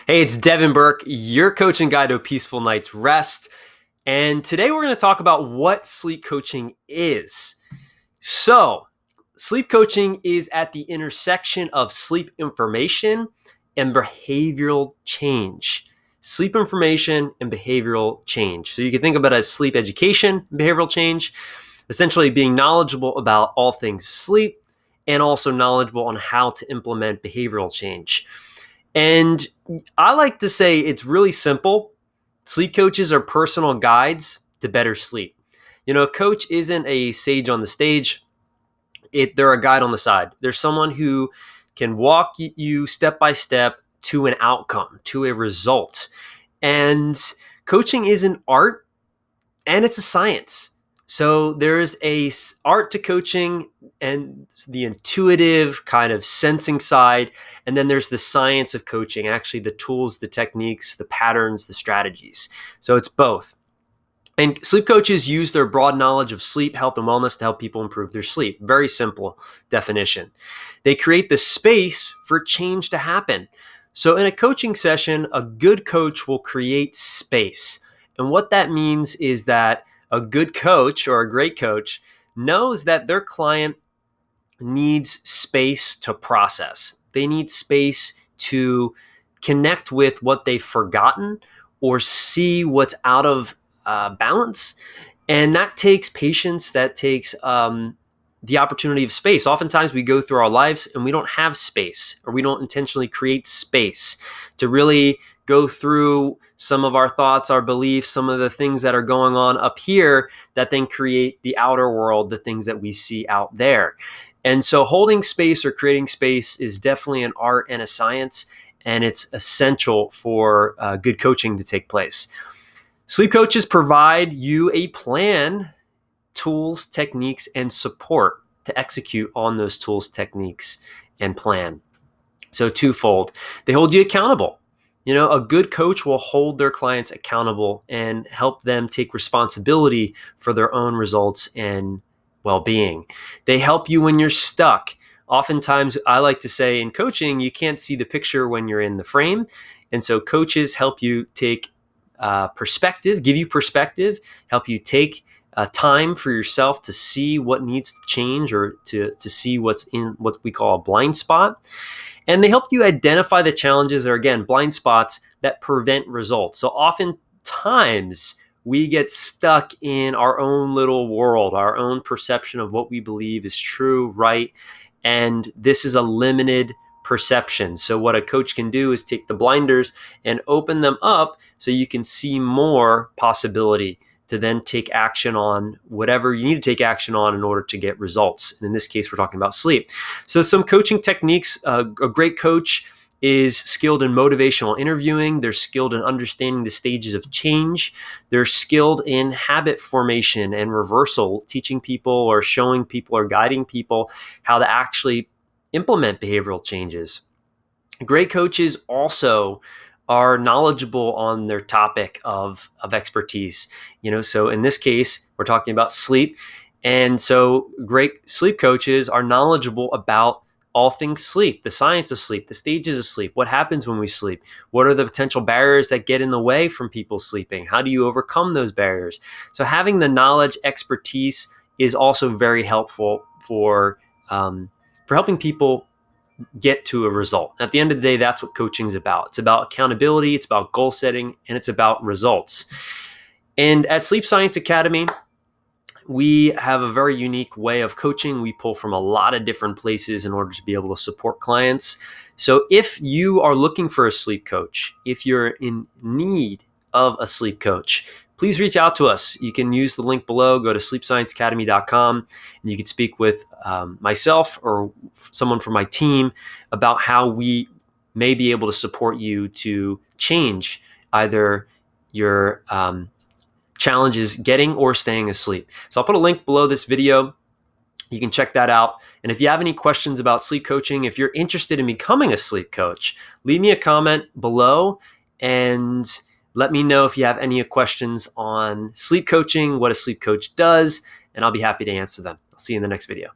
Hey, it's Devin Burke, your coaching guide to a peaceful night's rest. And today we're going to talk about what sleep coaching is. So, sleep coaching is at the intersection of sleep information and behavioral change. Sleep information and behavioral change. So, you can think of it as sleep education, behavioral change, essentially being knowledgeable about all things sleep and also knowledgeable on how to implement behavioral change. And I like to say it's really simple. Sleep coaches are personal guides to better sleep. You know, a coach isn't a sage on the stage. They're a guide on the side. They're someone who can walk you step by step to an outcome, to a result. And coaching is an art and it's a science. So there's a art to coaching and the intuitive kind of sensing side, and then there's the science of coaching, actually the tools, the techniques, the patterns, the strategies. So it's both. And sleep coaches use their broad knowledge of sleep, health, and wellness to help people improve their sleep. Very simple definition. They create the space for change to happen. So in a coaching session, a good coach will create space. And what that means is that a good coach or a great coach knows that their client needs space to process. They need space to connect with what they've forgotten or see what's out of balance. And that takes patience, that takes the opportunity of space. Oftentimes we go through our lives and we don't have space, or we don't intentionally create space to really go through some of our thoughts, our beliefs, some of the things that are going on up here that then create the outer world, the things that we see out there. And so holding space or creating space is definitely an art and a science, and it's essential for good coaching to take place. Sleep coaches provide you a plan, tools, techniques, and support to execute on those tools, techniques, and plan. So twofold. They hold you accountable. You know, a good coach will hold their clients accountable and help them take responsibility for their own results and well-being. They help you when you're stuck. Oftentimes, I like to say in coaching, you can't see the picture when you're in the frame. And so coaches help you take perspective, give you perspective, help you take time for yourself to see what needs to change, or to see what's in what we call a blind spot. And they help you identify the challenges, or again, blind spots that prevent results. So oftentimes we get stuck in our own little world, our own perception of what we believe is true, right? And this is a limited perception. So what a coach can do is take the blinders and open them up so you can see more possibility to then take action on whatever you need to take action on in order to get results. And in this case, we're talking about sleep. So some coaching techniques. A great coach is skilled in motivational interviewing. They're skilled in understanding the stages of change. They're skilled in habit formation and reversal, teaching people or showing people or guiding people how to actually implement behavioral changes. Great coaches also are knowledgeable on their topic of expertise. You know, so in this case, we're talking about sleep. And so great sleep coaches are knowledgeable about all things sleep, the science of sleep, the stages of sleep, what happens when we sleep, what are the potential barriers that get in the way from people sleeping, how do you overcome those barriers? So having the knowledge, expertise is also very helpful for helping people get to a result. At the end of the day, that's what coaching is about. It's about accountability, it's about goal setting, and it's about results. And at Sleep Science Academy, we have a very unique way of coaching. We pull from a lot of different places in order to be able to support clients. So if you are looking for a sleep coach, if you're in need of a sleep coach, please reach out to us. You can use the link below, go to sleepscienceacademy.com, and you can speak with myself or someone from my team about how we may be able to support you to change either your challenges getting or staying asleep. So I'll put a link below this video. You can check that out. And if you have any questions about sleep coaching, if you're interested in becoming a sleep coach, leave me a comment below and let me know if you have any questions on sleep coaching, what a sleep coach does, and I'll be happy to answer them. I'll see you in the next video.